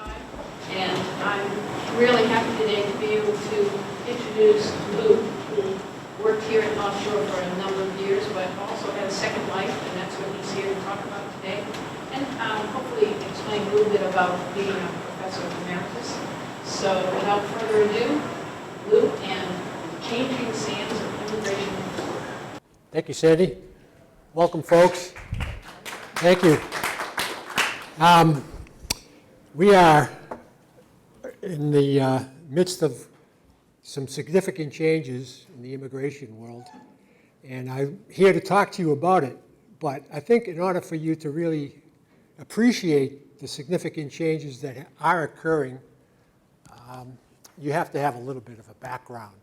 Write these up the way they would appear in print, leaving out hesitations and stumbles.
time. And I'm really happy today to be able to introduce Lou, who worked here at North Shore for a number of years, but also had a second life, and that's what he's here to talk about today. And hopefully explain a little bit about being a Professor Emeritus. So without further ado, Lou and Changing Sands of Immigration. Thank you, Sandy. Welcome, folks. Thank you. We are in the midst of some significant changes in the immigration world, and I'm here to talk to you about it. But I think in order for you to really appreciate the significant changes that are occurring, you have to have a little bit of a background.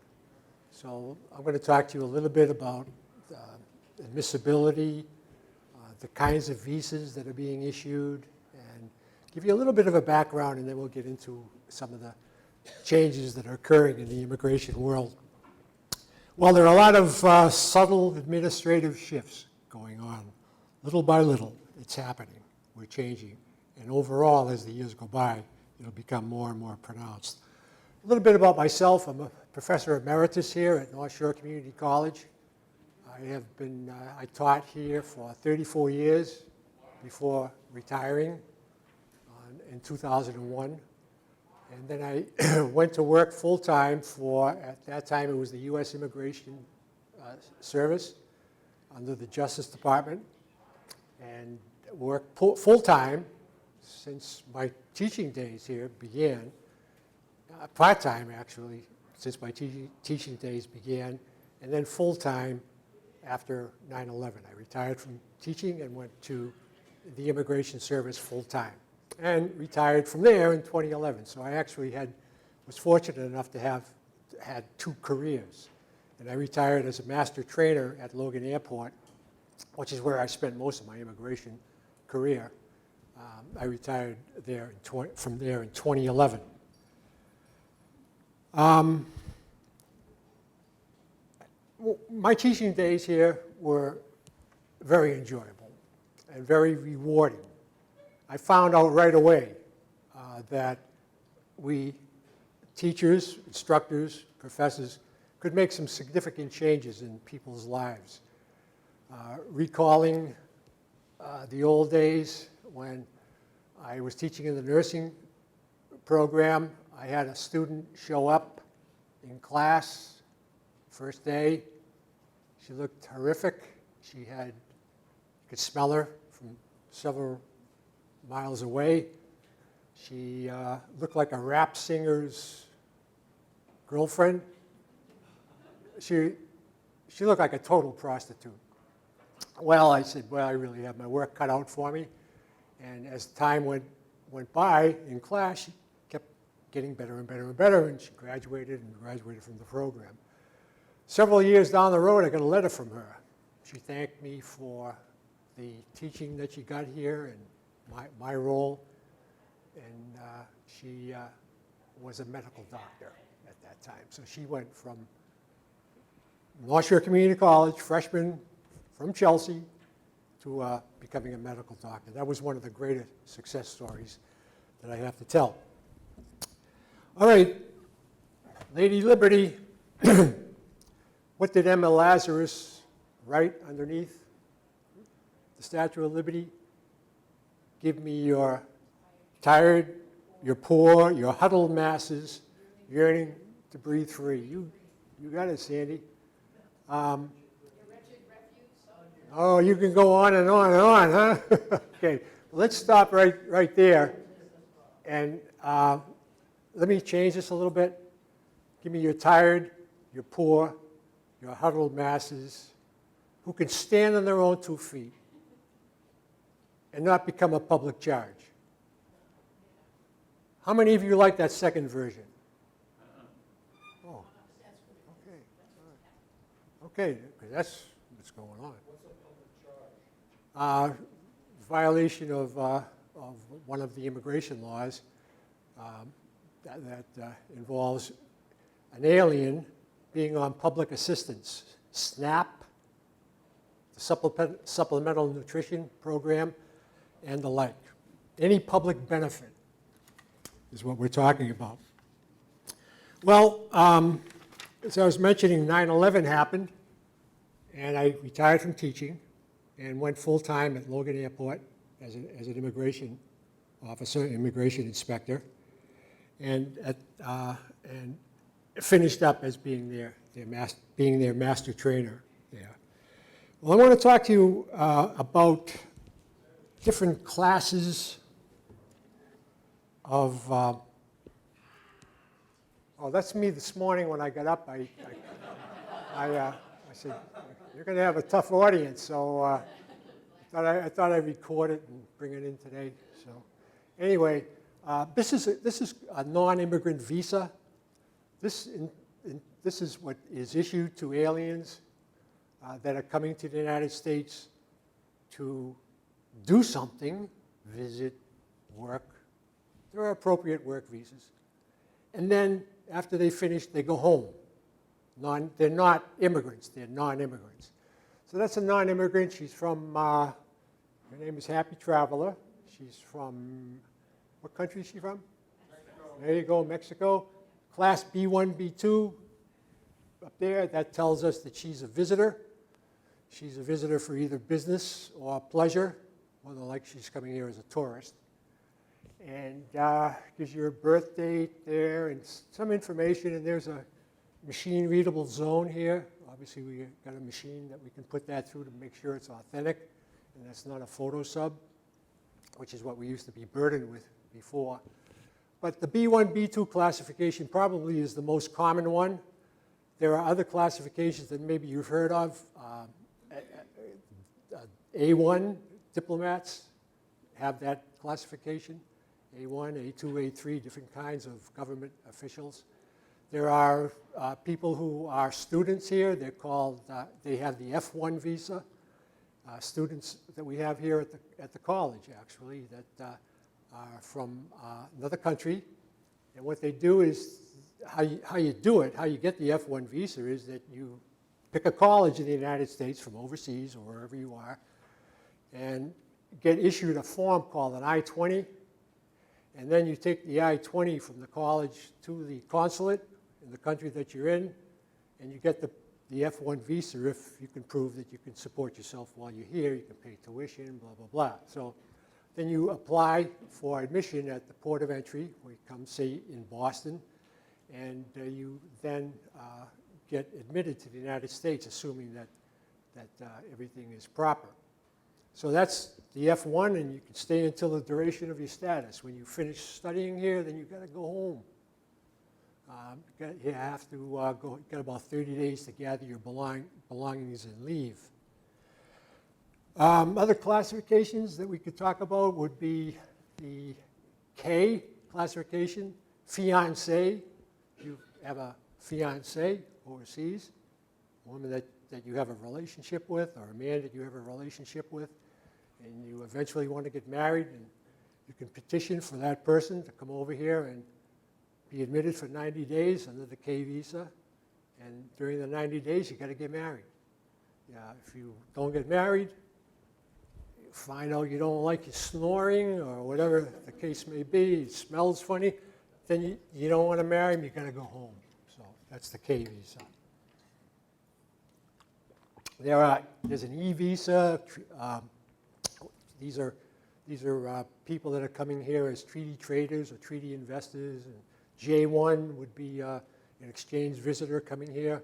So I'm going to talk to you a little bit about admissibility, the kinds of visas that are being issued, and give you a little bit of a background, and then we'll get into some of the changes that are occurring in the immigration world. Well, there are a lot of subtle administrative shifts going on. Little by little, it's happening. We're changing. And overall, as the years go by, it'll become more and more pronounced. A little bit about myself. I'm a Professor Emeritus here at North Shore Community College. I taught here for 34 years before retiring in 2001. And then I went to work full-time for, at that time it was the U.S. Immigration Service under the Justice Department, and worked full-time since my teaching days here began, part-time actually, since my teaching days began, and then full-time after 9/11. I retired from teaching and went to the Immigration Service full-time, and retired from there in 2011. So I actually was fortunate enough to have had two careers. And I retired as a master trainer at Logan Airport, which is where I spent most of my immigration career. I retired there from there in 2011. My teaching days here were very enjoyable and very rewarding. I found out right away that we teachers, instructors, professors could make some significant changes in people's lives. Recalling the old days when I was teaching in the nursing program, I had a student show up in class first day. She looked horrific. You could smell her from several miles away. She looked like a rap singer's girlfriend. She looked like a total prostitute. Well, I said, well, I really have my work cut out for me. And as time went by in class, she kept getting better and better and better, and she graduated from the program. Several years down the road, I got a letter from her. She thanked me for the teaching that she got here and my role. And she was a medical doctor at that time. So she went from North Shore Community College, freshman from Chelsea, to becoming a medical doctor. That was one of the greatest success stories that I have to tell. All right, Lady Liberty. What did Emma Lazarus write underneath the Statue of Liberty? Give me your tired, your poor, your huddled masses, yearning to breathe free. You got it, Sandy. Oh, you can go on and on and on, huh? Okay, let's stop right there. And let me change this a little bit. Give me your tired, your poor, your huddled masses who can stand on their own 2 feet and not become a public charge. How many of you like that second version? Oh, okay. Okay, because that's what's going on. What's a public charge? Violation of one of the immigration laws that involves an alien being on public assistance, SNAP, the Supplemental Nutrition Program, and the like. Any public benefit. is what we're talking about. Well, as I was mentioning, 9/11 happened, and I retired from teaching and went full-time at Logan Airport as an immigration officer, immigration inspector, and finished up as being their master trainer there. Well, I want to talk to you about different classes of, oh, that's me this morning when I got up. I said, you're going to have a tough audience, so I thought I'd record it and bring it in today. So anyway, this is a non-immigrant visa. This is what is issued to aliens that are coming to the United States to do something, visit, work. There are appropriate work visas. And then after they finish, they go home. They're not immigrants, they're non-immigrants. So that's a non-immigrant. She's from, her name is Happy Traveler. She's from, what country is she from? Mexico. There you go, Mexico. Class B1, B2 up there, that tells us that she's a visitor. She's a visitor for either business or pleasure, more than like she's coming here as a tourist. And gives you a birth date there and some information, and there's a machine-readable zone here. Obviously, we got a machine that we can put that through to make sure it's authentic, and that's not a photo sub, which is what we used to be burdened with before. But the B1, B2 classification probably is the most common one. There are other classifications that maybe you've heard of. A1 diplomats have that classification. A1, A2, A3, different kinds of government officials. There are people who are students here. They're called, they have the F1 visa. Students that we have here at the college, actually, that are from another country. And what they do is, how you do it, how you get the F1 visa is that you pick a college in the United States from overseas or wherever you are and get issued a form called an I-20. And then you take the I-20 from the college to the consulate in the country that you're in, and you get the F1 visa if you can prove that you can support yourself while you're here, you can pay tuition, blah, blah, blah. So then you apply for admission at the port of entry, where you come, say, in Boston, and you then get admitted to the United States, assuming that everything is proper. So that's the F1, and you can stay until the duration of your status. When you finish studying here, then you've got to go home. You have to go, you've got about 30 days to gather your belongings and leave. Other classifications that we could talk about would be the K classification, fiance. You have a fiance overseas, a woman that you have a relationship with, or a man that you have a relationship with, and you eventually want to get married, and you can petition for that person to come over here and be admitted for 90 days under the K visa, and during the 90 days, you got to get married. If you don't get married, you find out you don't like your snoring or whatever the case may be, it smells funny, then you don't want to marry him, you got to go home. So that's the K visa. There's an E visa. These are people that are coming here as treaty traders or treaty investors. And J1 would be an exchange visitor coming here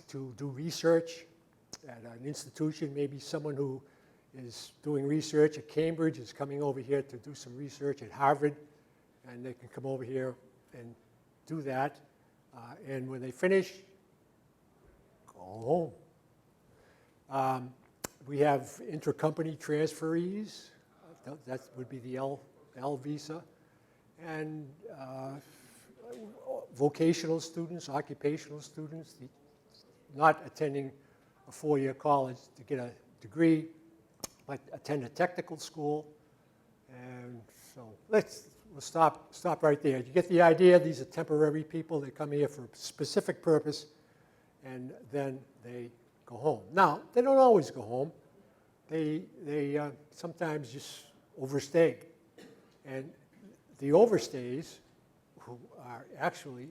to do research at an institution. Maybe someone who is doing research at Cambridge is coming over here to do some research at Harvard, and they can come over here and do that. And when they finish, go home. We have intercompany transferees. That would be the L visa. And vocational students, occupational students, not attending a four-year college to get a degree, but attend a technical school. And so we'll stop right there. You get the idea. These are temporary people. They come here for a specific purpose, and then they go home. Now, they don't always go home. They sometimes just overstay. And the overstays who are actually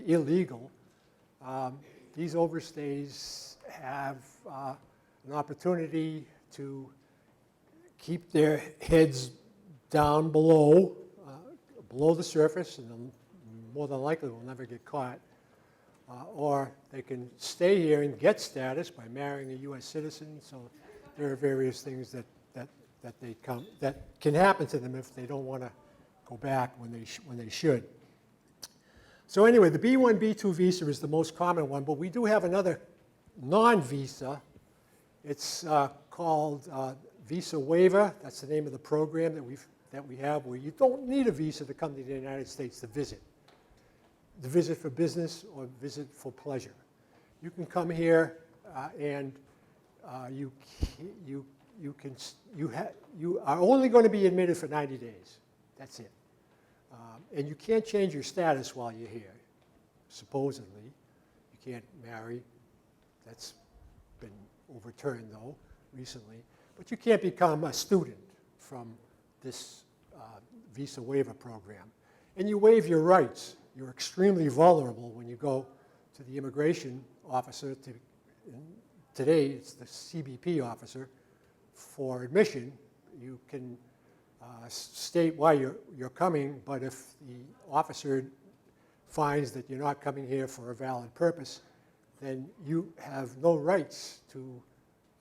illegal, these overstays have an opportunity to keep their heads down below the surface, and more than likely will never get caught. Or they can stay here and get status by marrying a U.S. citizen. So there are various things that can happen to them if they don't want to go back when they should. So anyway, the B1, B2 visa is the most common one, but we do have another non-visa. It's called Visa Waiver. That's the name of the program that we have, where you don't need a visa to come to the United States to visit for business or visit for pleasure. You can come here and you are only going to be admitted for 90 days. That's it. And you can't change your status while you're here, supposedly. You can't marry. That's been overturned, though, recently. But you can't become a student from this visa waiver program. And you waive your rights. You're extremely vulnerable when you go to the immigration officer. Today, it's the CBP officer. For admission, you can state why you're coming, but if the officer finds that you're not coming here for a valid purpose, then you have no rights to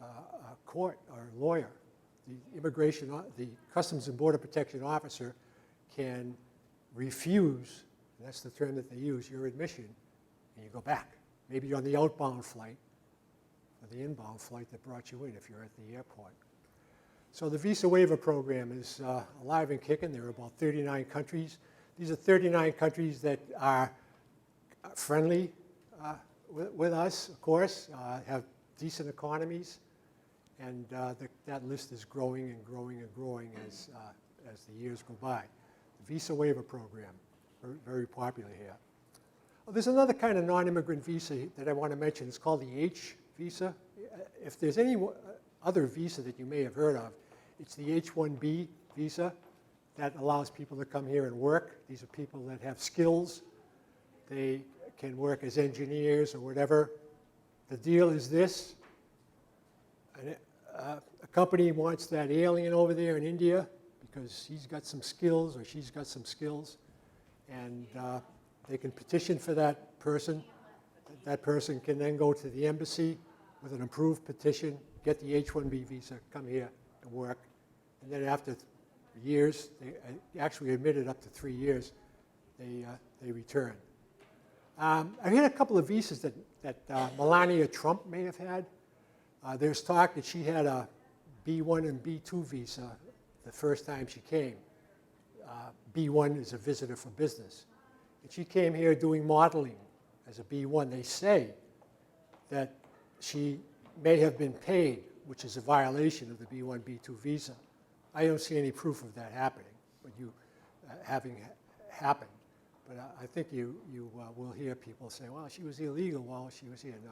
a court or lawyer. The Customs and Border Protection officer can refuse, and that's the term that they use, your admission, and you go back. Maybe you're on the outbound flight or the inbound flight that brought you in if you're at the airport. So the Visa Waiver Program is alive and kicking. There are about 39 countries. These are 39 countries that are friendly with us, of course, have decent economies, and that list is growing and growing and growing as the years go by. The Visa Waiver Program, very popular here. Well, there's another kind of non-immigrant visa that I want to mention. It's called the H visa. If there's any other visa that you may have heard of, it's the H-1B visa that allows people to come here and work. These are people that have skills. They can work as engineers or whatever. The deal is this. A company wants that alien over there in India because he's got some skills or she's got some skills, and they can petition for that person. That person can then go to the embassy with an approved petition, get the H-1B visa, come here and work, and then after years, they actually admitted up to 3 years, they return. I had a couple of visas that Melania Trump may have had. There's talk that she had a B1 and B2 visa the first time she came. B1 is a visitor for business. And she came here doing modeling as a B1. They say that she may have been paid, which is a violation of the B1, B2 visa. I don't see any proof of that happening, but having happened. But I think you will hear people say, well, she was illegal while she was here. No.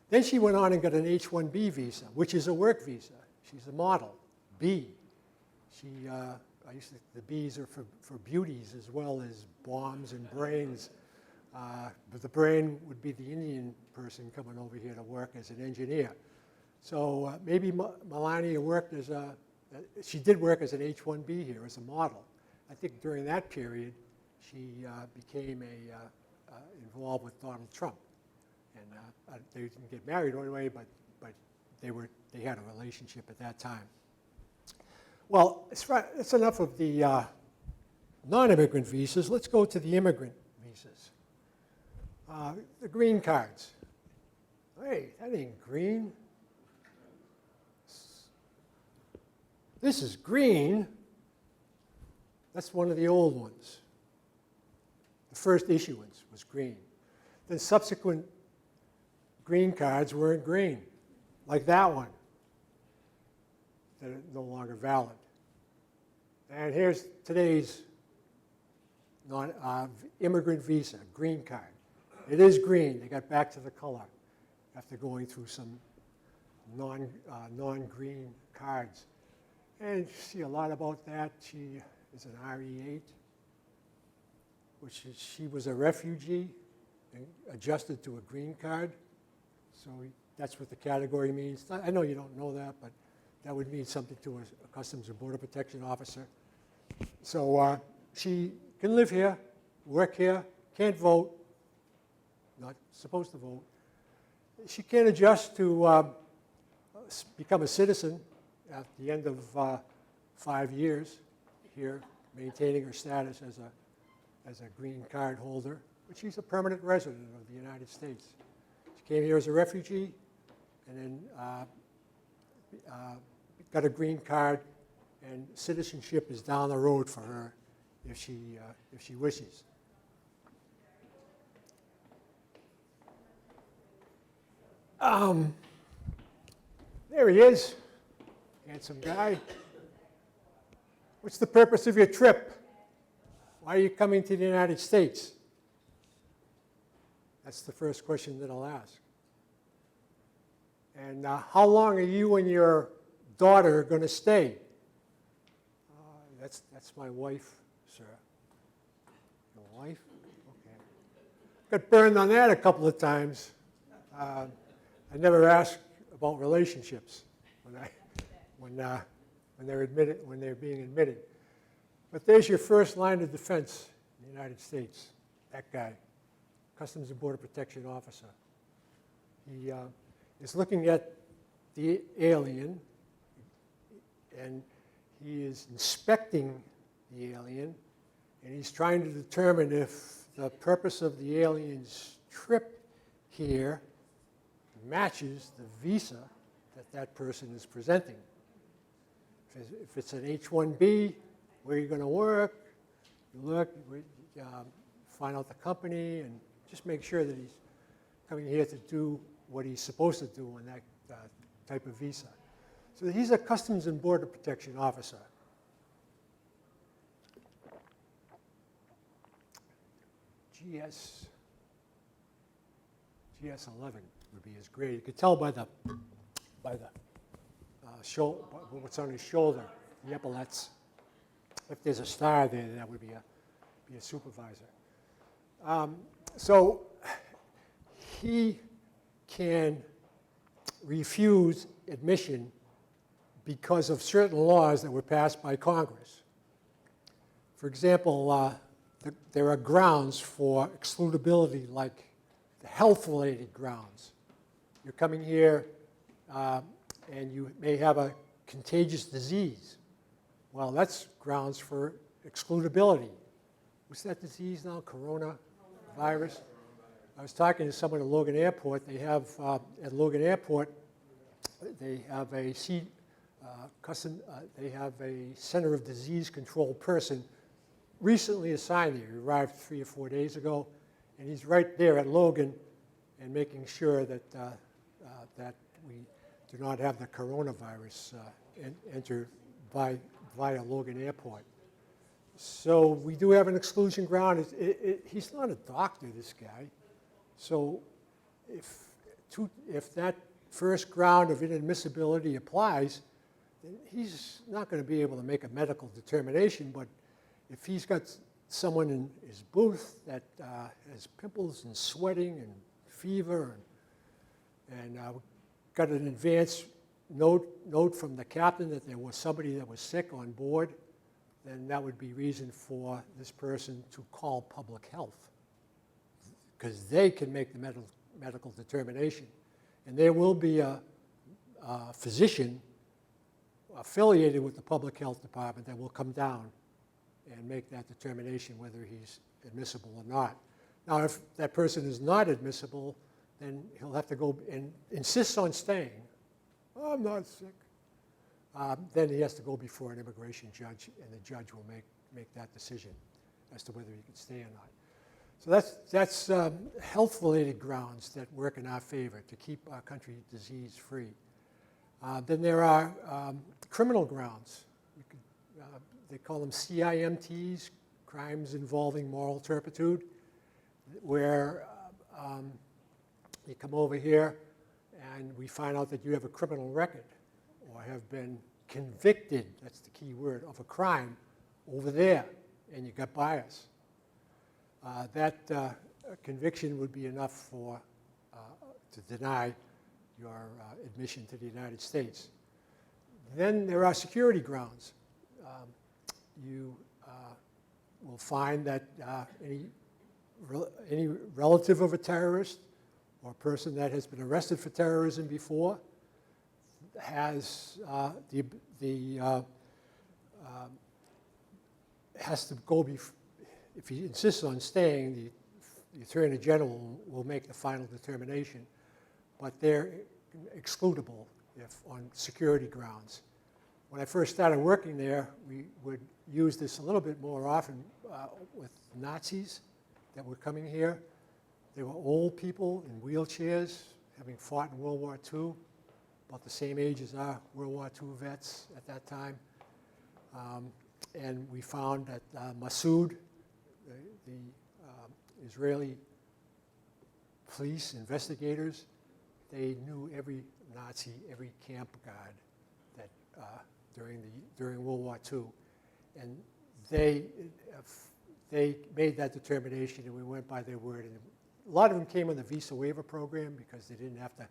Then she went on and got an H-1B visa, which is a work visa. She's a model, B. The B's are for beauties as well as bombs and brains. But the brain would be the Indian person coming over here to work as an engineer. So maybe Melania worked she did work as an H-1B here as a model. I think during that period, she became involved with Donald Trump. And they didn't get married right away, but they had a relationship at that time. Well, that's enough of the non-immigrant visas. Let's go to the immigrant visas. The green cards. Hey, that ain't green. This is green. That's one of the old ones. The first issuance was green. Then subsequent green cards weren't green, like that one. They're no longer valid. And here's today's immigrant visa, green card. It is green. They got back to the color after going through some non-green cards. And you see a lot about that. She is an RE8. which is she was a refugee and adjusted to a green card. So that's what the category means. I know you don't know that, but that would mean something to a Customs and Border Protection officer. So she can live here, work here, can't vote, not supposed to vote. She can adjust to become a citizen at the end of 5 years here, maintaining her status as a green card holder, but she's a permanent resident of the United States. She came here as a refugee and then got a green card, and citizenship is down the road for her if she wishes. There he is, handsome guy. What's the purpose of your trip? Why are you coming to the United States? That's the first question that I'll ask. And how long are you and your daughter going to stay? That's my wife, sir. Your wife? Okay. Got burned on that a couple of times. I never ask about relationships when they're being admitted. But there's your first line of defense in the United States. That guy, Customs and Border Protection officer. He is looking at the alien, and he is inspecting the alien, and he's trying to determine if the purpose of the alien's trip here matches the visa that person is presenting. If it's an H-1B, where you're going to work, you look, find out the company, and just make sure that he's coming here to do what he's supposed to do on that type of visa. So he's a Customs and Border Protection officer. GS11 would be his grade. You could tell by the what's on his shoulder, the epaulets. If there's a star there, that would be a supervisor. So he can refuse admission because of certain laws that were passed by Congress. For example, there are grounds for excludability, like the health-related grounds. You're coming here and you may have a contagious disease. Well, that's grounds for excludability. What's that disease now? Coronavirus? I was talking to someone at Logan Airport. They have, at Logan Airport, they have a Center of Disease Control person recently assigned there. He arrived 3 or 4 days ago, and he's right there at Logan and making sure that, that we do not have the coronavirus enter via Logan Airport. So we do have an exclusion ground. He's not a doctor, this guy. So if that first ground of inadmissibility applies, then he's not going to be able to make a medical determination. But if he's got someone in his booth that has pimples and sweating and fever and got an advance note from the captain that there was somebody that was sick on board, then that would be reason for this person to call public health, because they can make the medical determination. And there will be a physician affiliated with the public health department that will come down and make that determination whether he's admissible or not. Now, if that person is not admissible, then he'll have to go and insist on staying. Oh, I'm not sick. Then he has to go before an immigration judge, and the judge will make that decision as to whether he can stay or not. So that's health-related grounds that work in our favor to keep our country disease-free. Then there are criminal grounds. They call them CIMTs, crimes involving moral turpitude, where you come over here and we find out that you have a criminal record or have been convicted, that's the key word, of a crime over there, and you got bias. that conviction would be enough to deny your admission to the United States. Then there are security grounds. You will find that any relative of a terrorist or a person that has been arrested for terrorism before has has to go, if he insists on staying, the Attorney General will make the final determination, but they're excludable if on security grounds. When I first started working there, we would use this a little bit more often with Nazis that were coming here. They were old people in wheelchairs, having fought in World War II, about the same age as our World War II vets at that time. And we found that Massoud, the Israeli police investigators, they knew every Nazi, every camp guard that during World War II, and they made that determination, and we went by their word. And a lot of them came on the visa waiver program because they didn't have to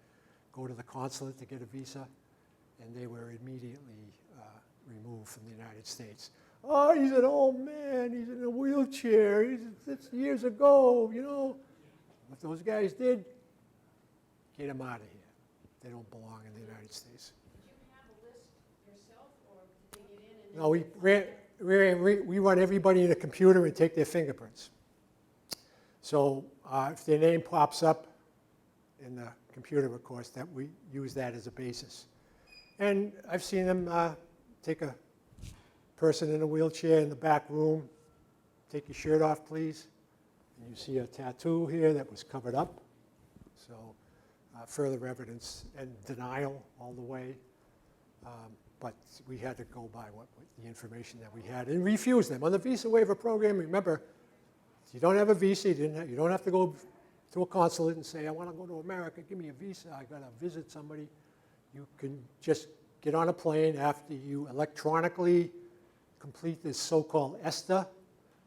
go to the consulate to get a visa, and they were immediately removed from the United States. Oh, he's an old man. He's in a wheelchair. It's years ago, you know. What those guys did, get them out of here. They don't belong in the United States. Did you have a list yourself, or did they get in and... No, we run everybody in a computer and take their fingerprints. So if their name pops up in the computer, of course, that we use that as a basis. And I've seen them take a person in a wheelchair in the back room, take your shirt off, please. And you see a tattoo here that was covered up. So further evidence and denial all the way. But we had to go by what the information that we had and refuse them. On the visa waiver program, remember, if you don't have a visa, you don't have to go to a consulate and say, I want to go to America, give me a visa, I got to visit somebody. You can just get on a plane after you electronically complete this so-called ESTA,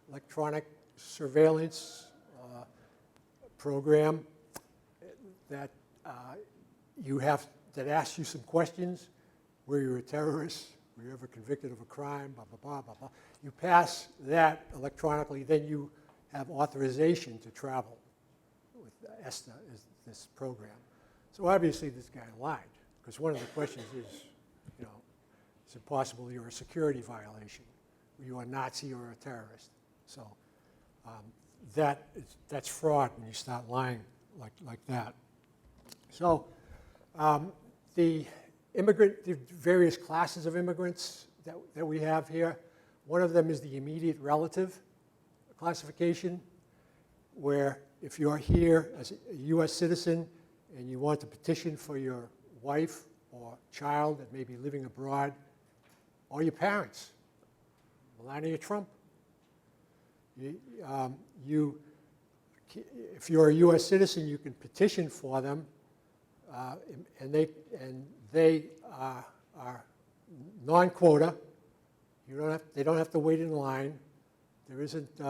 electronic surveillance program that that asks you some questions. Were you a terrorist? Were you ever convicted of a crime? Blah, blah, blah, blah, blah. You pass that electronically, then you have authorization to travel with ESTA, this program. So obviously this guy lied, because one of the questions is, you know, is it possible you're a security violation? Were you a Nazi or a terrorist? So that's fraud when you start lying like that. So the various classes of immigrants that we have here, one of them is the immediate relative classification, where if you're here as a US citizen and you want to petition for your wife or child that may be living abroad, or your parents, Melania Trump, if you're a US citizen, you can petition for them, and they are non-quota. They don't have to wait in line. There isn't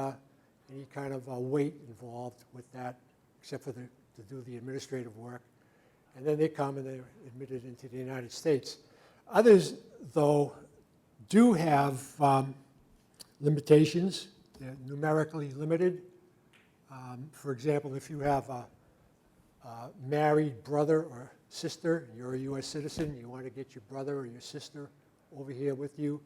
any kind of wait involved with that, except for to do the administrative work. And then they come and they're admitted into the United States. Others, though, do have limitations. They're numerically limited. For example, if you have a married brother or sister, and you're a US citizen, you want to get your brother or your sister over here with you,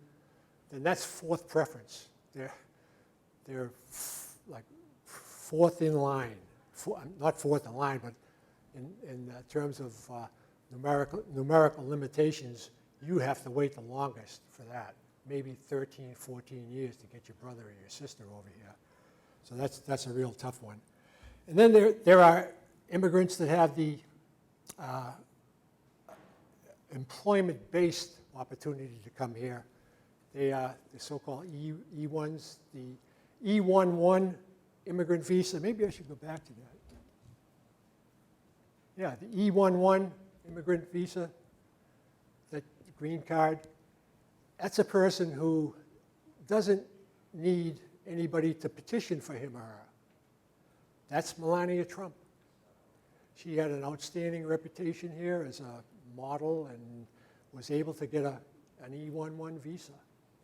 then that's fourth preference. They're like fourth in line. Not fourth in line, but in terms of numerical limitations, you have to wait the longest for that. Maybe 13, 14 years to get your brother or your sister over here. So that's a real tough one. And then there are immigrants that have the employment-based opportunity to come here. They are the so-called E1s, the E11 immigrant visa. Maybe I should go back to that. Yeah, the E11 immigrant visa, that green card. That's a person who doesn't need anybody to petition for him or her. That's Melania Trump. She had an outstanding reputation here as a model and was able to get an E-11 visa.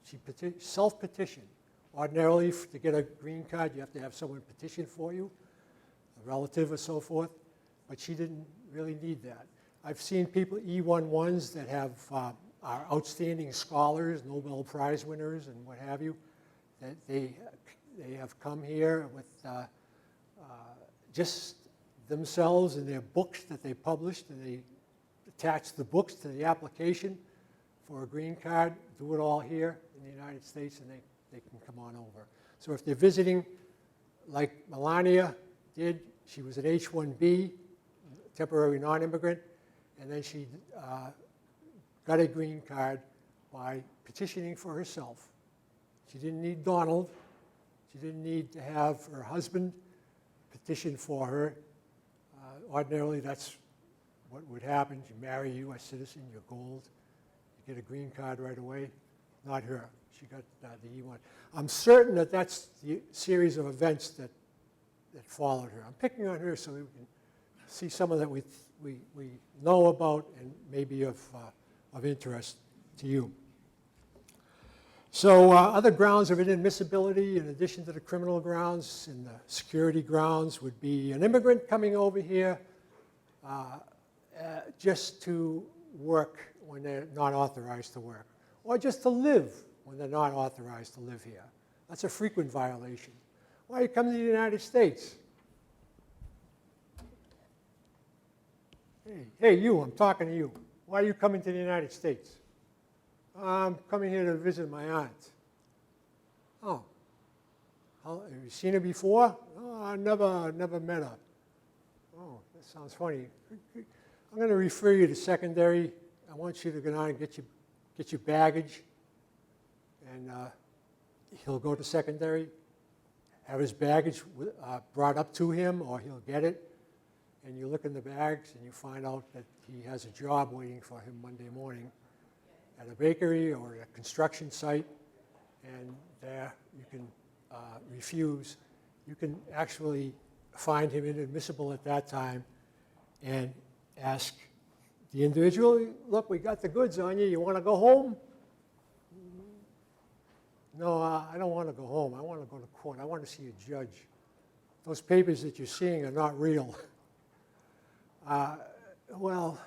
She self-petitioned. Ordinarily, to get a green card, you have to have someone petition for you, a relative or so forth, but she didn't really need that. I've seen people, E-11s, that have are outstanding scholars, Nobel Prize winners, and what have you, that they have come here with just themselves and their books that they published, and they attach the books to the application for a green card, do it all here in the United States, and they can come on over. So if they're visiting, like Melania did, she was an H-1B, temporary non-immigrant, and then she got a green card by petitioning for herself. She didn't need Donald. She didn't need to have her husband petition for her. Ordinarily, that's what would happen. You marry a U.S. citizen, you're gold. You get a green card right away. Not her. She got the E-1. I'm certain that that's the series of events that followed her. I'm picking on her so we can see some of that we know about and maybe of interest to you. So other grounds of inadmissibility, in addition to the criminal grounds and the security grounds, would be an immigrant coming over here just to work when they're not authorized to work, or just to live when they're not authorized to live here. That's a frequent violation. Why you come to the United States? Hey, you, I'm talking to you. Why are you coming to the United States? I'm coming here to visit my aunt. Oh, have you seen her before? Oh, I never met her. Oh, that sounds funny. I'm going to refer you to secondary. I want you to go down and get your baggage, and he'll go to secondary, have his baggage brought up to him, or he'll get it, and you look in the bags and you find out that he has a job waiting for him Monday morning at a bakery or a construction site, and there you can refuse. You can actually find him inadmissible at that time and ask the individual, look, we got the goods on you. You want to go home? No, I don't want to go home. I want to go to court. I want to see a judge. Those papers that you're seeing are not real. Well,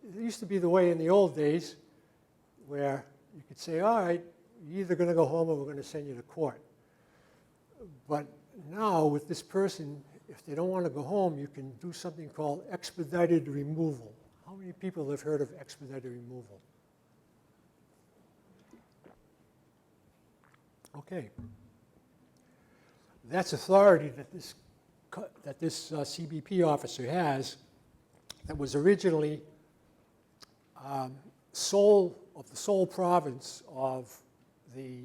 it used to be the way in the old days where you could say, all right, you're either going to go home or we're going to send you to court. But now with this person, if they don't want to go home, you can do something called expedited removal. How many people have heard of expedited removal? Okay. That's authority that this CBP officer has that was originally the sole province of the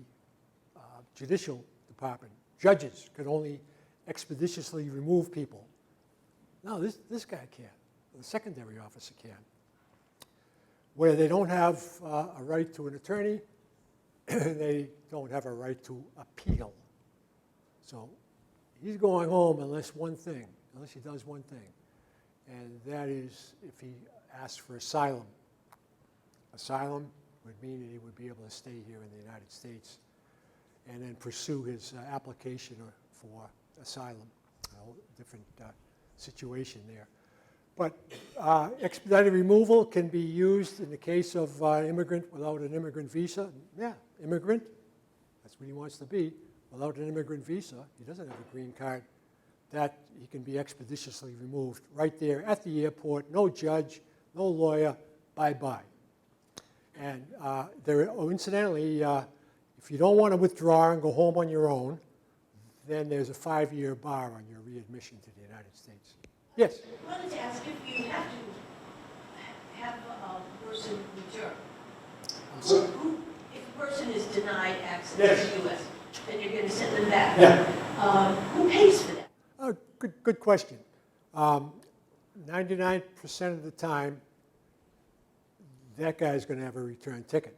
judicial department. Judges could only expeditiously remove people. No, this guy can't. The secondary officer can. Where they don't have a right to an attorney, they don't have a right to appeal. So he's going home unless he does one thing, and that is if he asks for asylum. Asylum would mean that he would be able to stay here in the United States and then pursue his application for asylum. A whole different situation there. But expedited removal can be used in the case of an immigrant without an immigrant visa. Yeah, immigrant, that's what he wants to be. Without an immigrant visa, he doesn't have a green card, that he can be expeditiously removed right there at the airport, no judge, no lawyer, bye-bye. And incidentally, if you don't want to withdraw and go home on your own, then there's a 5-year bar on your readmission to the United States. Yes? I wanted to ask if you have to have a person return. If a person is denied access to the U.S., then you're going to send them back. Yeah. Who pays for that? Oh, good question. 99% of the time, that guy's going to have a return ticket,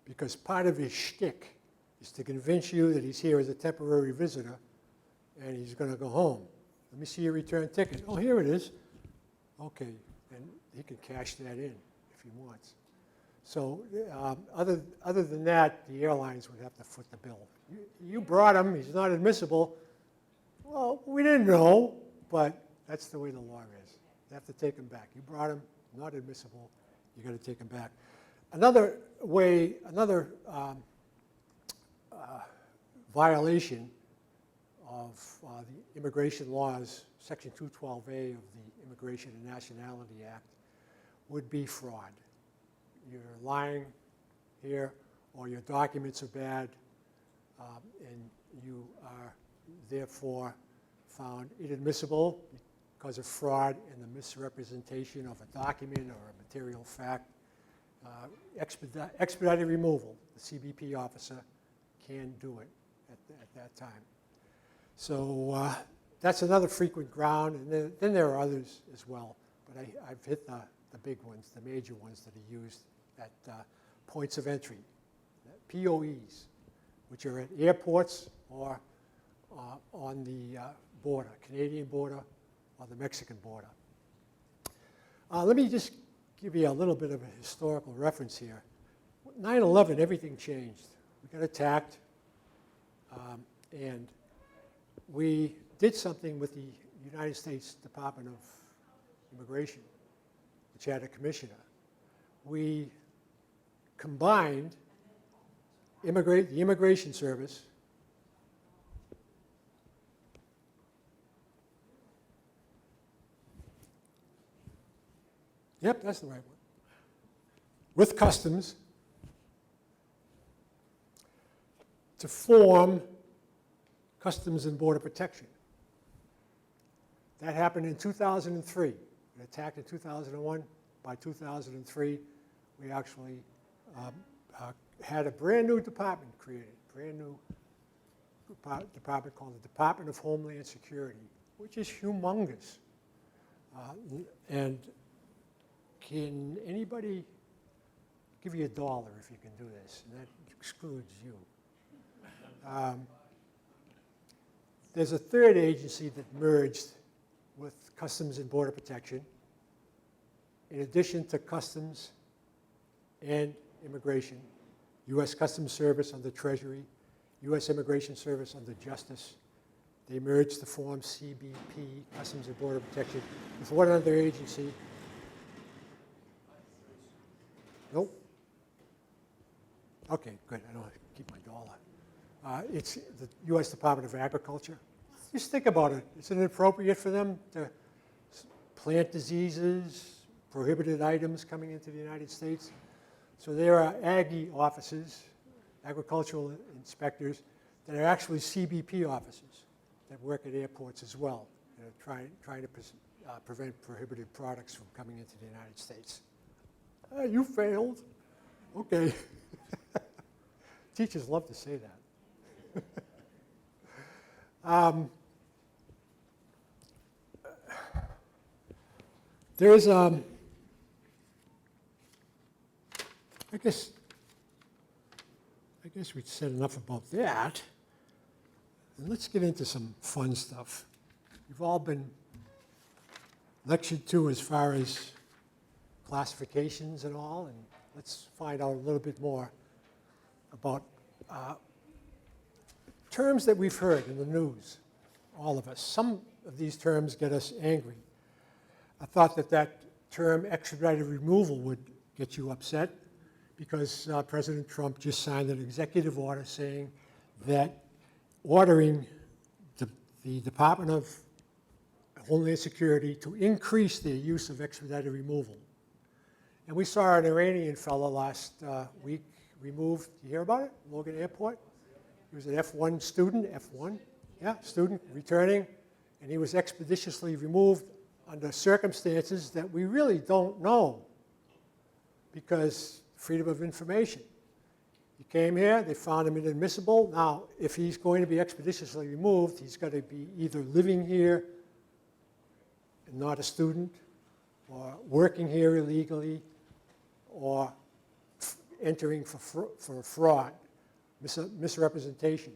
because part of his shtick is to convince you that he's here as a temporary visitor and he's going to go home. Let me see your return ticket. Oh, here it is. Okay, and he can cash that in if he wants. So other than that, the airlines would have to foot the bill. You brought him, he's not admissible. Well, we didn't know, but that's the way the law is. You have to take him back. You brought him, not admissible, you got to take him back. Another way, violation of the immigration laws, Section 212A of the Immigration and Nationality Act, would be fraud. You're lying here, or your documents are bad, and you are therefore found inadmissible because of fraud and the misrepresentation of a document or a material fact. Expedited removal, the CBP officer can do it at that time. So that's another frequent ground, and then there are others as well. But I've hit the big ones, the major ones that are used at points of entry, POEs, which are at airports or on the border, Canadian border or the Mexican border. Let me just give you a little bit of a historical reference here. 9/11, everything changed. We got attacked, and we did something with the United States Department of Immigration, which had a commissioner. We combined the Immigration Service Yep, that's the right one. With Customs to form Customs and Border Protection. That happened in 2003. It attacked in 2001. By 2003, we actually had a brand new department created, brand new department called the Department of Homeland Security, which is humongous. And can anybody give you $1 if you can do this? And that excludes you. There's a third agency that merged with Customs and Border Protection. In addition to Customs and Immigration, U.S. Customs Service under Treasury, U.S. Immigration Service under Justice. They merged to form CBP, Customs and Border Protection, with one other agency. Nope. Okay, good. I don't have to keep my $1. It's the U.S. Department of Agriculture. Just think about it. Is it inappropriate for them to plant diseases, prohibited items coming into the United States? So there are Aggie officers, agricultural inspectors, that are actually CBP officers that work at airports as well, trying to prevent prohibited products from coming into the United States. You failed. Okay. Teachers love to say that. There is, I guess we've said enough about that. And let's get into some fun stuff. You've all been lectured to as far as classifications and all, and let's find out a little bit more about terms that we've heard in the news, all of us. Some of these terms get us angry. I thought that term expedited removal would get you upset because President Trump just signed an executive order saying that ordering the Department of Homeland Security to increase their use of expedited removal. And we saw an Iranian fellow last week removed. You hear about it? Logan Airport. He was an F1 student, F1, yeah, student returning, and he was expeditiously removed under circumstances that we really don't know because freedom of information. He came here, they found him inadmissible. Now, if he's going to be expeditiously removed, he's got to be either living here and not a student, or working here illegally, or entering for fraud, misrepresentation.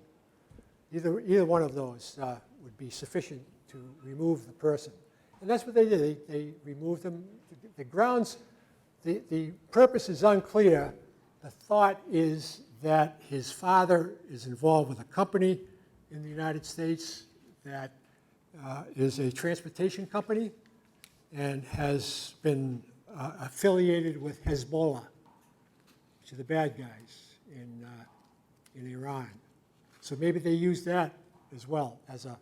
Either one of those would be sufficient to remove the person. And that's what they did. They removed them. The grounds, the purpose is unclear. The thought is that his father is involved with a company in the United States that is a transportation company and has been affiliated with Hezbollah, which are the bad guys in Iran. So maybe they used that as well as a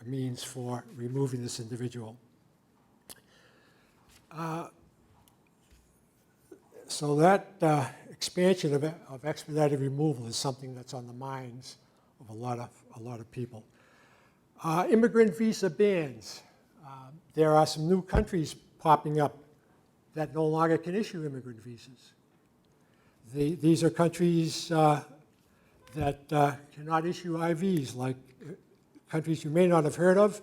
means for removing this individual. So that expansion of expedited removal is something that's on the minds of a lot of people. Immigrant visa bans. There are some new countries popping up that no longer can issue immigrant visas. These are countries that cannot issue IVs, like countries you may not have heard of: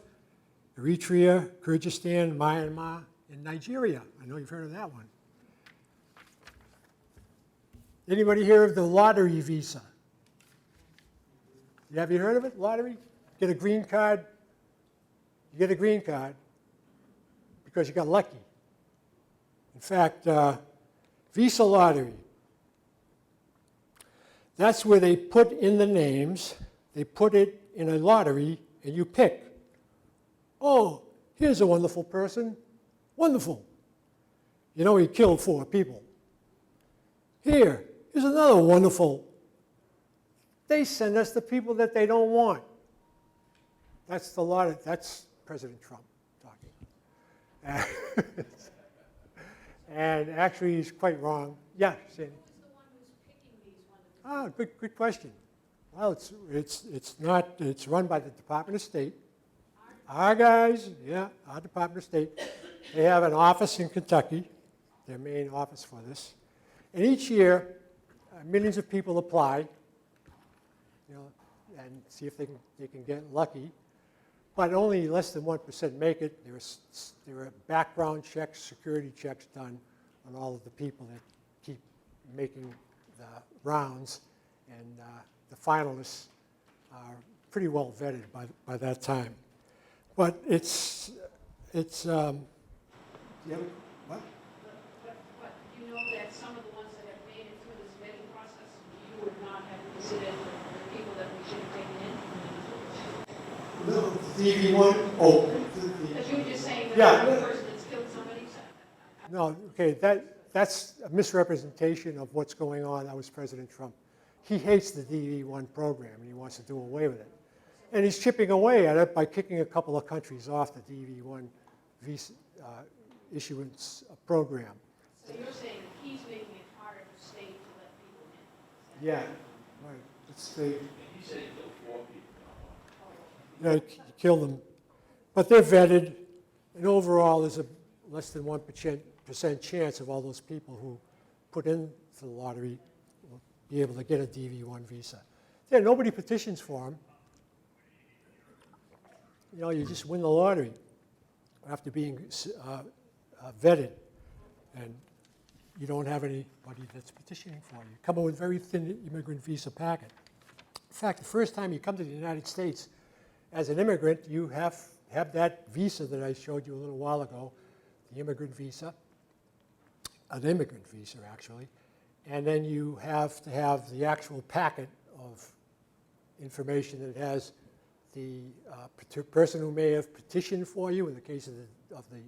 Eritrea, Kyrgyzstan, Myanmar, and Nigeria. I know you've heard of that one. Anybody hear of the lottery visa? Have you heard of it? Lottery? Get a green card. You get a green card because you got lucky. In fact, visa lottery. That's where they put in the names. They put it in a lottery, and you pick. Oh, here's a wonderful person. Wonderful. You know, he killed 4 people. Here's another wonderful. They send us the people that they don't want. That's the lottery. That's President Trump talking. And actually, he's quite wrong. Yeah, Sandy. Who's the one who's picking these wonderful? Good question. Well, it's run by the Department of State. Our guys, yeah, our Department of State. They have an office in Kentucky, their main office for this. And each year, millions of people apply, and see if they can get lucky. But only less than 1% make it. There are background checks, security checks done on all of the people that keep making the rounds, and the finalists are pretty well vetted by that time. But it's yeah, what? But you know that some of the ones that have made it through this vetting process, you would not have considered the people that we should have taken in? No, the DV1, oh. Because you were just saying that Yeah. the person that's killed somebody. No, okay, that's a misrepresentation of what's going on. That was President Trump. He hates the DV1 program, and he wants to do away with it. And he's chipping away at it by kicking a couple of countries off the DV1 visa issuance program. So you're saying he's making it harder for state to let people in? Yeah, right. It's the, He said he killed 4 people. yeah, you kill them. But they're vetted, and overall there's a less than 1% chance of all those people who put in for the lottery will be able to get a DV1 visa. Yeah, nobody petitions for them. You know, you just win the lottery after being vetted, and you don't have anybody that's petitioning for you. Come in with a very thin immigrant visa packet. In fact, the first time you come to the United States as an immigrant, you have that visa that I showed you a little while ago, the immigrant visa, an immigrant visa actually, and then you have to have the actual packet of information that has the person who may have petitioned for you. In the case of the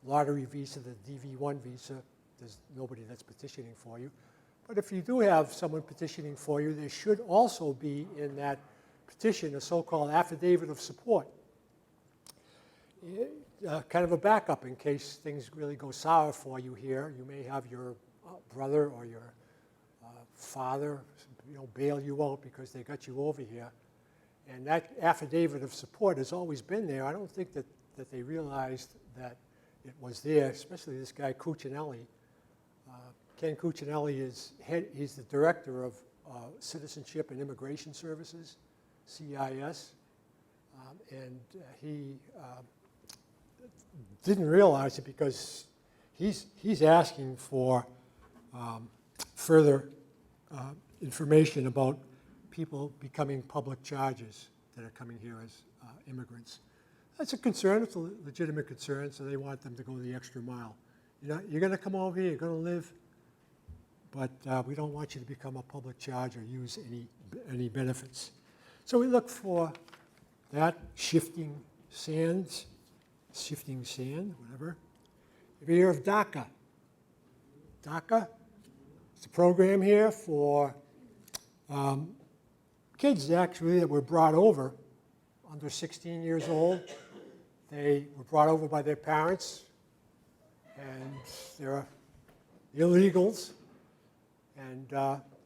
lottery visa, the DV1 visa, there's nobody that's petitioning for you. But if you do have someone petitioning for you, there should also be in that petition a so-called affidavit of support, kind of a backup in case things really go sour for you here. You may have your brother or your father, bail you out because they got you over here. And that affidavit of support has always been there. I don't think that they realized that it was there, especially this guy Cuccinelli. Ken Cuccinelli he's the director of Citizenship and Immigration Services, CIS, and he didn't realize it because he's asking for further information about people becoming public charges that are coming here as immigrants. That's a concern. It's a legitimate concern, so they want them to go the extra mile. You're going to come over here, you're going to live, but we don't want you to become a public charge or use any benefits. So we look for that, shifting sand, whatever. Have you heard of DACA? DACA, it's a program here for kids actually that were brought over under 16 years old. They were brought over by their parents, and they're illegals, and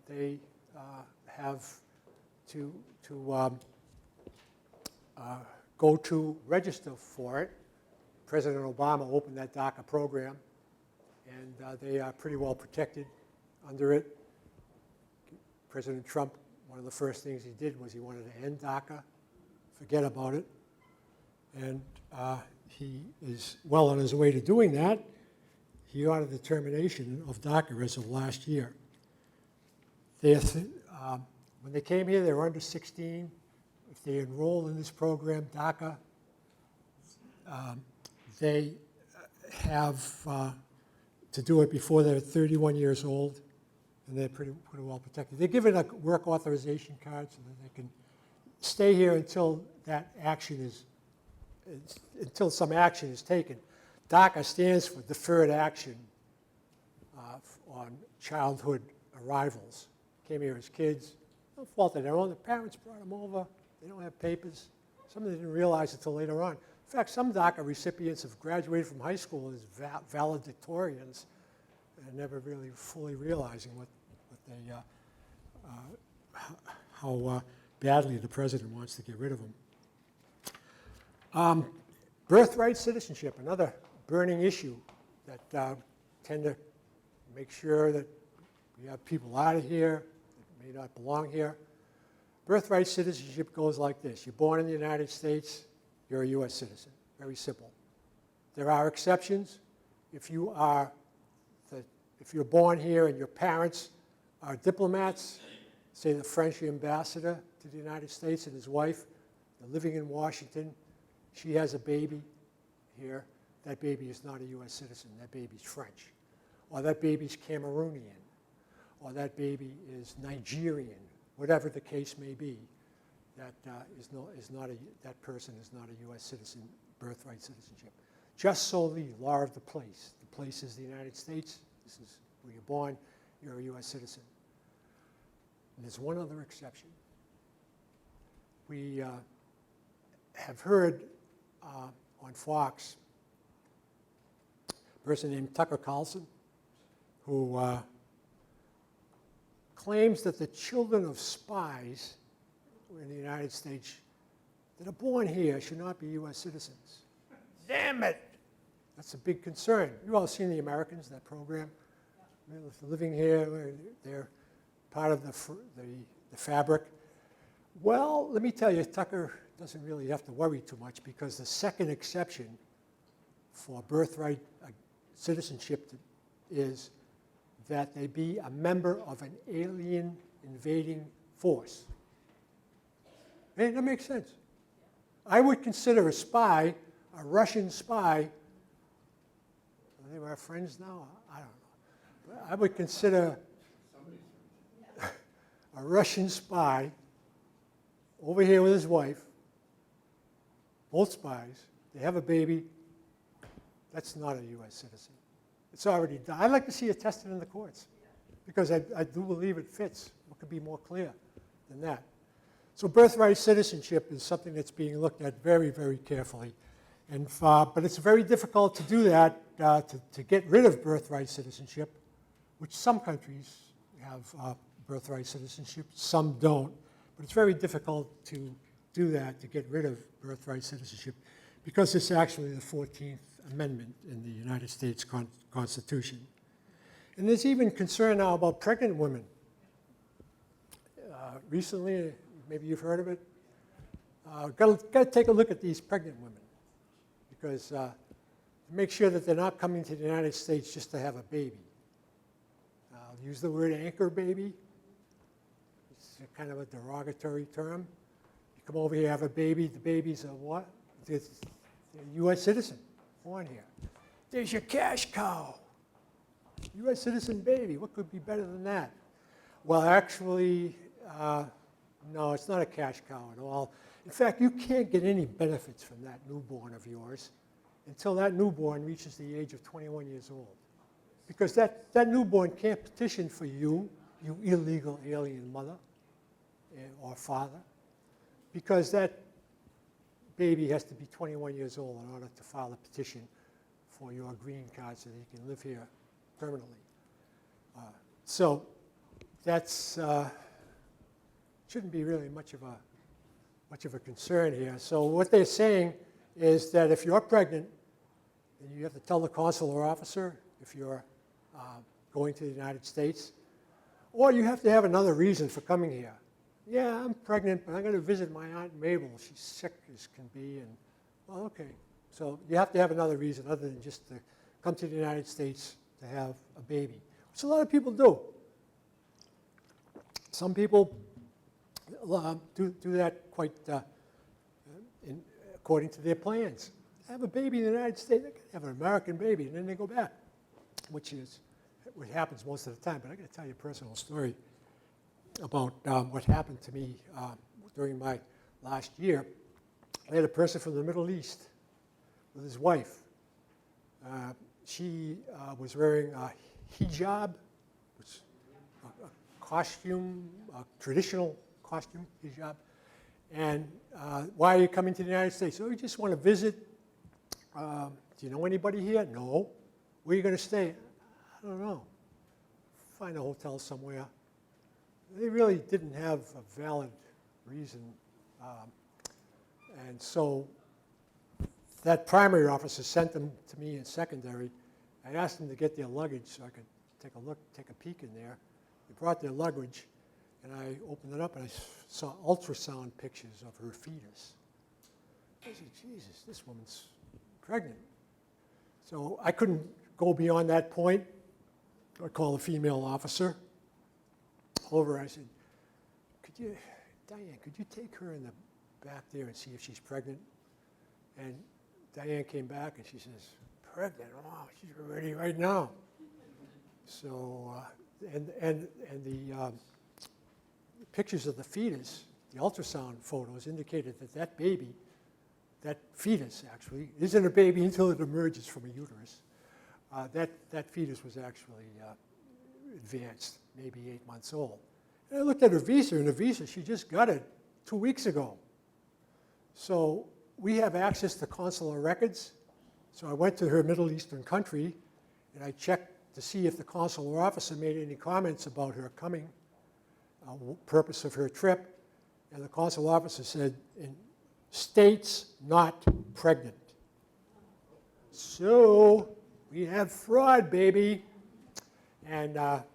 they have to go to register for it. President Obama opened that DACA program, and they are pretty well protected under it. President Trump, one of the first things he did was he wanted to end DACA, forget about it, and he is well on his way to doing that. He ordered the termination of DACA as of last year. When they came here, they were under 16. If they enroll in this program, DACA, they have to do it before they're 31 years old, and they're pretty well protected. They're given a work authorization card so that they can stay here until that action is, until some action is taken. DACA stands for Deferred Action on Childhood Arrivals. Came here as kids, no fault of their own. The parents brought them over. They don't have papers. Some of them didn't realize it until later on. In fact, some DACA recipients have graduated from high school as valedictorians and never really fully realizing how badly the president wants to get rid of them. Birthright citizenship, another burning issue that tend to make sure that we have people out of here that may not belong here. Birthright citizenship goes like this. You're born in the United States, you're a U.S. citizen. Very simple. There are exceptions. If you're born here and your parents are diplomats, say the French ambassador to the United States and his wife, they're living in Washington, she has a baby here, that baby is not a U.S. citizen, that baby's French. Or that baby's Cameroonian, or that baby is Nigerian, whatever the case may be, that person is not a U.S. citizen, birthright citizenship. Just solely law of the place. The place is the United States. This is where you're born. You're a U.S. citizen. And there's one other exception. We have heard on Fox a person named Tucker Carlson who claims that the children of spies in the United States that are born here should not be U.S. citizens. Damn it! That's a big concern. You've all seen The Americans, that program. They're living here, they're part of the fabric. Well, let me tell you, Tucker doesn't really have to worry too much because the second exception for birthright citizenship is that they be a member of an alien invading force. Hey, that makes sense. I would consider a spy, a Russian spy, are they our friends now? I don't know. But I would consider a Russian spy over here with his wife, both spies, they have a baby, that's not a U.S. citizen. It's already done. I'd like to see it tested in the courts because I do believe it fits. What could be more clear than that? So birthright citizenship is something that's being looked at very, very carefully. And but it's very difficult to do that, to get rid of birthright citizenship, which some countries have birthright citizenship, some don't. But it's very difficult to do that, to get rid of birthright citizenship, because it's actually the 14th Amendment in the United States Constitution. And there's even concern now about pregnant women. Recently, maybe you've heard of it, got to take a look at these pregnant women, because to make sure that they're not coming to the United States just to have a baby. I'll use the word anchor baby. It's kind of a derogatory term, come over here, have a baby. The baby's a what? It's a U.S. citizen born here. There's your cash cow. U.S. citizen baby. What could be better than that? Well, actually, no, it's not a cash cow at all. In fact, you can't get any benefits from that newborn of yours until that newborn reaches the age of 21 years old. Because that newborn can't petition for you illegal alien mother or father, because that baby has to be 21 years old in order to file a petition for your green card so that he can live here permanently. So that's shouldn't be really much of a concern here. So what they're saying is that if you're pregnant, then you have to tell the consular officer if you're going to the United States, or you have to have another reason for coming here. Yeah, I'm pregnant, but I'm going to visit my Aunt Mabel. She's sick as can be, and well, okay. So you have to have another reason other than just to come to the United States to have a baby, which a lot of people do. Some people do that quite according to their plans. Have a baby in the United States, they can have an American baby, and then they go back, which is what happens most of the time. But I'm going to tell you a personal story about what happened to me during my last year. I had a person from the Middle East with his wife. She was wearing a hijab, which is a costume, a traditional costume, hijab. And why are you coming to the United States? Oh, we just want to visit. Do you know anybody here? No. Where are you going to stay? I don't know. Find a hotel somewhere. They really didn't have a valid reason. And so that primary officer sent them to me in secondary. I asked them to get their luggage so I could take a peek in there. They brought their luggage, and I opened it up, and I saw ultrasound pictures of her fetus. I said, Jesus, this woman's pregnant. So I couldn't go beyond that point. I called a female officer over. I said, Diane, could you take her in the back there and see if she's pregnant? And Diane came back and she says, pregnant? Oh, she's ready right now. So, and the pictures of the fetus, the ultrasound photos indicated that that baby, that fetus actually, isn't a baby until it emerges from a uterus. That fetus was actually advanced, maybe 8 months old. And I looked at her visa, and her visa, she just got it 2 weeks ago. So we have access to consular records. So I went to her Middle Eastern country, and I checked to see if the consular officer made any comments about her coming, purpose of her trip. And the consular officer said, states not pregnant. So we have fraud, baby. And got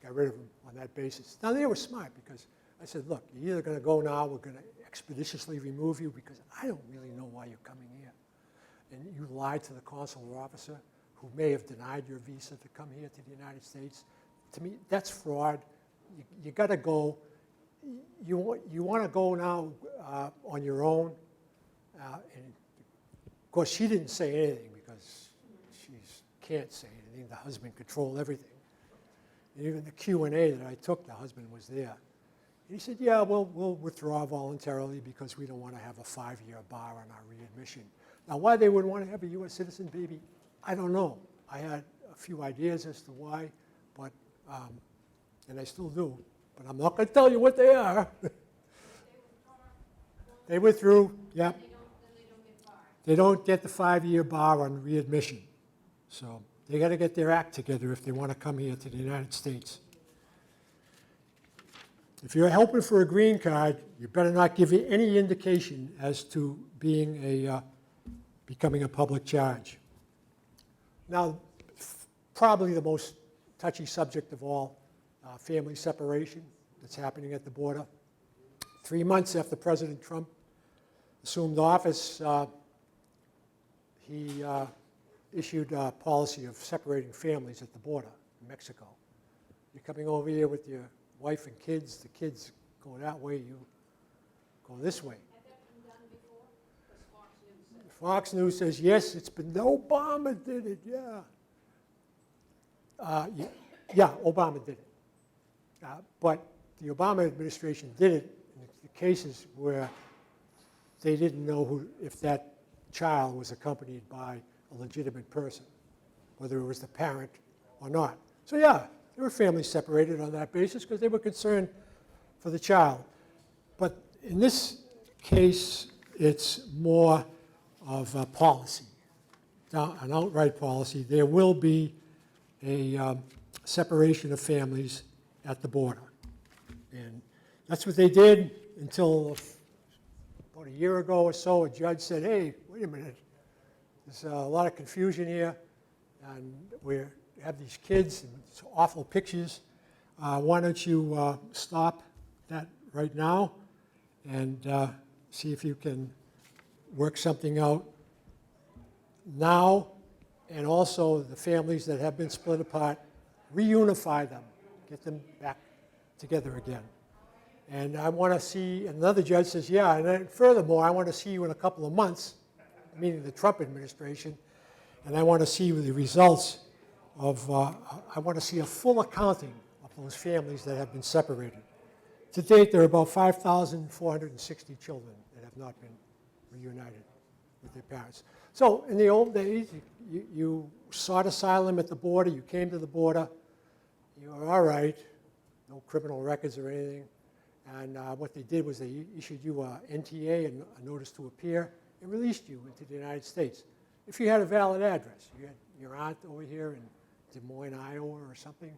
rid of them on that basis. Now, they were smart because I said, look, you're either going to go now, we're going to expeditiously remove you because I don't really know why you're coming here. And you lied to the consular officer who may have denied your visa to come here to the United States. To me, that's fraud. You got to go. You want to go now on your own. And of course, she didn't say anything because she can't say anything. The husband controlled everything. And even the Q&A that I took, the husband was there. And he said, yeah, we'll withdraw voluntarily because we don't want to have a 5-year bar on our readmission. Now, why they would want to have a U.S. citizen baby, I don't know. I had a few ideas as to why, but, and I still do, but I'm not going to tell you what they are. They withdrew, yeah. They don't get the 5-year bar on readmission. So they got to get their act together if they want to come here to the United States. If you're hoping for a green card, you better not give any indication as to becoming a public charge. Now, probably the most touchy subject of all, family separation that's happening at the border. 3 months after President Trump assumed office, he issued a policy of separating families at the border in Mexico. You're coming over here with your wife and kids, the kids go that way, you go this way. Had that been done before? Because Fox News said. Fox News says, yes, it's been, Obama did it, yeah. Yeah, Obama did it. But the Obama administration did it in the cases where they didn't know if that child was accompanied by a legitimate person, whether it was the parent or not. So yeah, there were families separated on that basis because they were concerned for the child. But in this case, it's more of a policy, an outright policy. There will be a separation of families at the border. And that's what they did until about a year ago or so. A judge said, hey, wait a minute, there's a lot of confusion here, and we have these kids and it's awful pictures. Why don't you stop that right now and see if you can work something out now, and also the families that have been split apart, reunify them, get them back together again. And I want to see, another judge says, yeah, and then furthermore, I want to see you in a couple of months, meaning the Trump administration, and I want to see the results of, I want to see a full accounting of those families that have been separated. To date, there are about 5,460 children that have not been reunited with their parents. So in the old days, you sought asylum at the border, you came to the border, you were all right, no criminal records or anything, and what they did was they issued you a NTA, a notice to appear, and released you into the United States. If you had a valid address, you had your aunt over here in Des Moines, Iowa or something,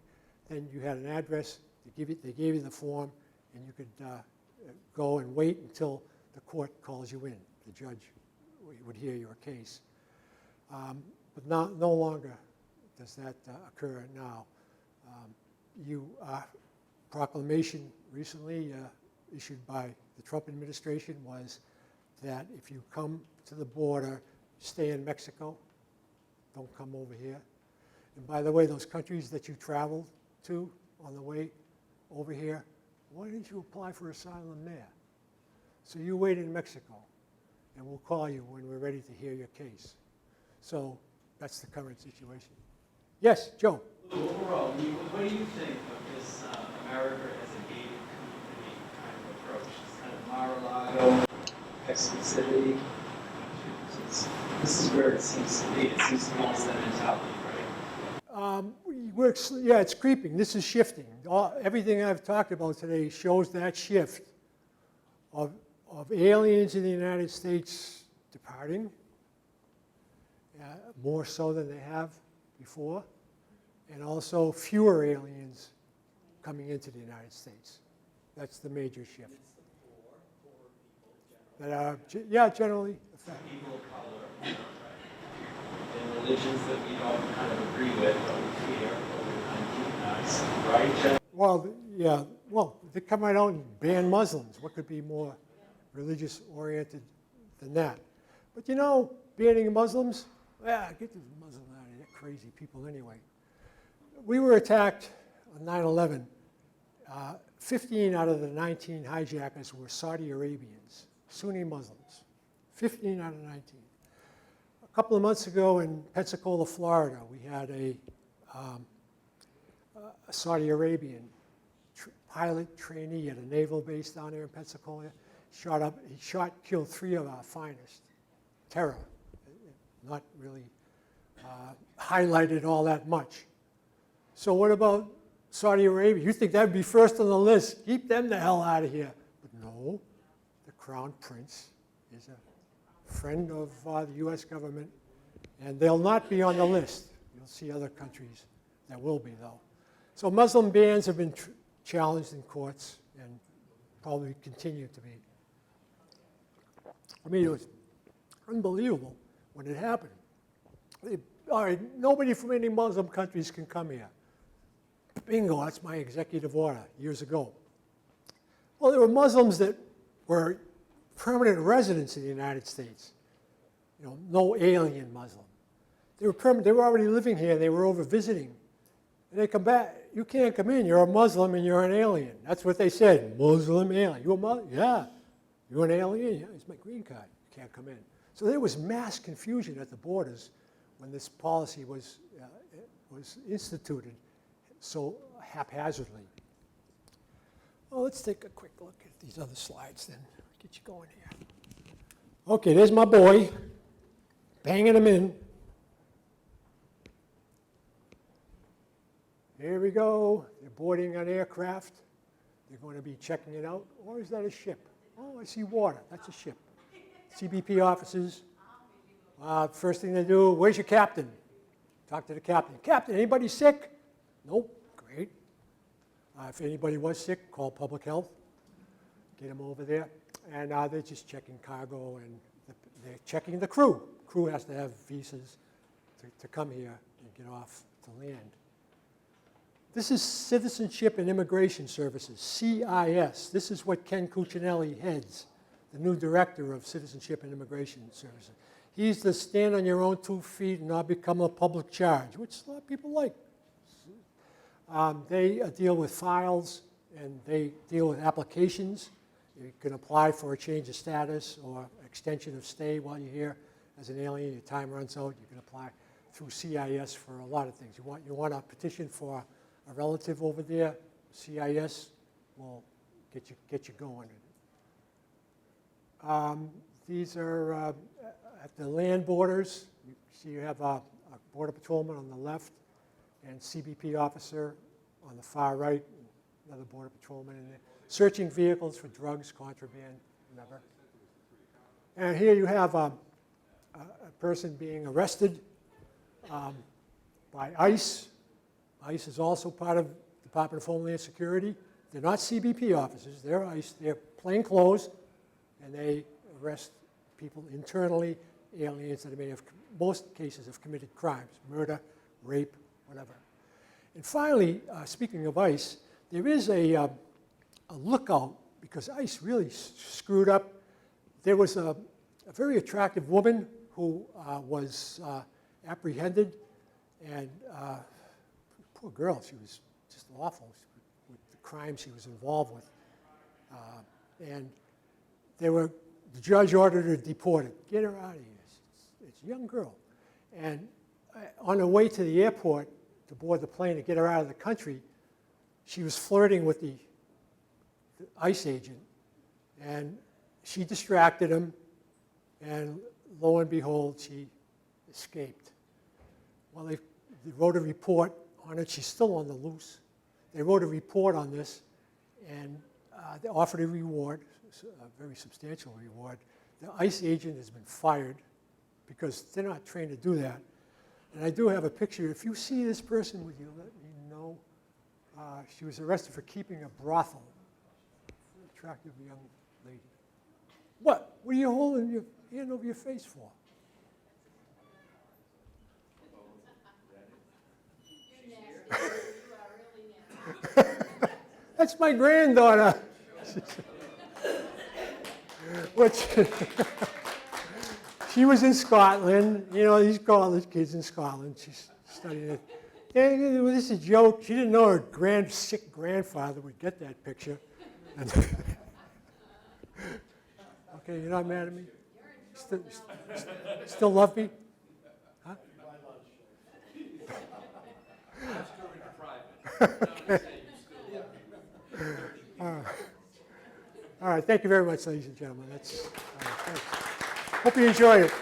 then you had an address, they gave you the form, and you could go and wait until the court calls you in. The judge would hear your case. But no longer does that occur now. Proclamation recently issued by the Trump administration was that if you come to the border, stay in Mexico, don't come over here. And by the way, those countries that you traveled to on the way over here, why didn't you apply for asylum there? So you wait in Mexico, and we'll call you when we're ready to hear your case. So that's the current situation. Yes, Joe? Overall, what do you think of this America as a gated community kind of approach? This kind of Mar-a-Lago exclusivity. This is where it seems to be. It seems to be this mentality, right? Yeah, it's creeping. This is shifting. Everything I've talked about today shows that shift of aliens in the United States departing, more so than they have before, and also fewer aliens coming into the United States. That's the major shift. It's the poor people That are, yeah, generally affected. People of color, right? And religions that we don't kind of agree with, but we fear, but we kind of demonize, right? Well, yeah, well, they come right out and ban Muslims. What could be more religious oriented than that? But you know, banning Muslims, get the Muslims out of here, they're crazy people anyway. We were attacked on 9/11. 15 out of the 19 hijackers were Saudi Arabians, Sunni Muslims. 15 out of 19. A couple of months ago in Pensacola, Florida, we had a Saudi Arabian pilot trainee at a naval base down there in Pensacola. Killed 3 of our finest. Terror, not really highlighted all that much. So what about Saudi Arabia? You think that'd be first on the list? Keep them the hell out of here. But no, the Crown Prince is a friend of the U.S. government, and they'll not be on the list. You'll see other countries that will be, though. So Muslim bans have been challenged in courts and probably continue to be. I mean, it was unbelievable when it happened. All right, nobody from any Muslim countries can come here. Bingo, that's my executive order years ago. Well, there were Muslims that were permanent residents in the United States. You know, no alien Muslim. They were permanent, they were already living here, they were over visiting. And they come back, you can't come in, you're a Muslim and you're an alien. That's what they said, Muslim alien. You a Muslim? Yeah. You're an alien? Yeah, it's my green card. You can't come in. So there was mass confusion at the borders when this policy was instituted so haphazardly. Well, let's take a quick look at these other slides then. Get you going here. Okay, there's my boy, banging them in. Here we go. They're boarding an aircraft. They're going to be checking it out. Or is that a ship? Oh, I see water. That's a ship. CBP officers. First thing they do, where's your captain? Talk to the captain. Captain, anybody sick? Nope. Great. If anybody was sick, call public health. Get them over there. And they're just checking cargo, and they're checking the crew. Crew has to have visas to come here and get off to land. This is Citizenship and Immigration Services, CIS. This is what Ken Cuccinelli heads, the new director of Citizenship and Immigration Services. He's the stand on your own 2 feet and not become a public charge, which a lot of people like. They deal with files, and they deal with applications. You can apply for a change of status or extension of stay while you're here as an alien. Your time runs out. You can apply through CIS for a lot of things. You want a petition for a relative over there, CIS will get you going. These are at the land borders. You see you have a border patrolman on the left and CBP officer on the far right, another border patrolman in there, searching vehicles for drugs, contraband, whatever. And here you have a person being arrested by ICE. ICE is also part of the Department of Homeland Security. They're not CBP officers, they're ICE. They're plain clothes, and they arrest people internally, aliens that may have, most cases, have committed crimes, murder, rape, whatever. And finally, speaking of ICE, there is a lookout, because ICE really screwed up. There was a very attractive woman who was apprehended, and poor girl, she was just awful with the crimes she was involved with. And the judge ordered her deported. Get her out of here. It's a young girl. And on her way to the airport to board the plane to get her out of the country, she was flirting with the ICE agent, and she distracted him, and lo and behold, she escaped. Well, they wrote a report on it. She's still on the loose. They wrote a report on this, and they offered a reward, a very substantial reward. The ICE agent has been fired because they're not trained to do that. And I do have a picture. If you see this person, would you let me know? She was arrested for keeping a brothel. An attractive young lady. What? What are you holding your hand over your face for? That's my granddaughter. She was in Scotland. You know, these college kids in Scotland. She's studying it. And this is a joke. She didn't know her sick grandfather would get that picture. Okay, you're not mad at me? Still love me? Huh? Okay. All right, thank you very much, ladies and gentlemen. Hope you enjoy it.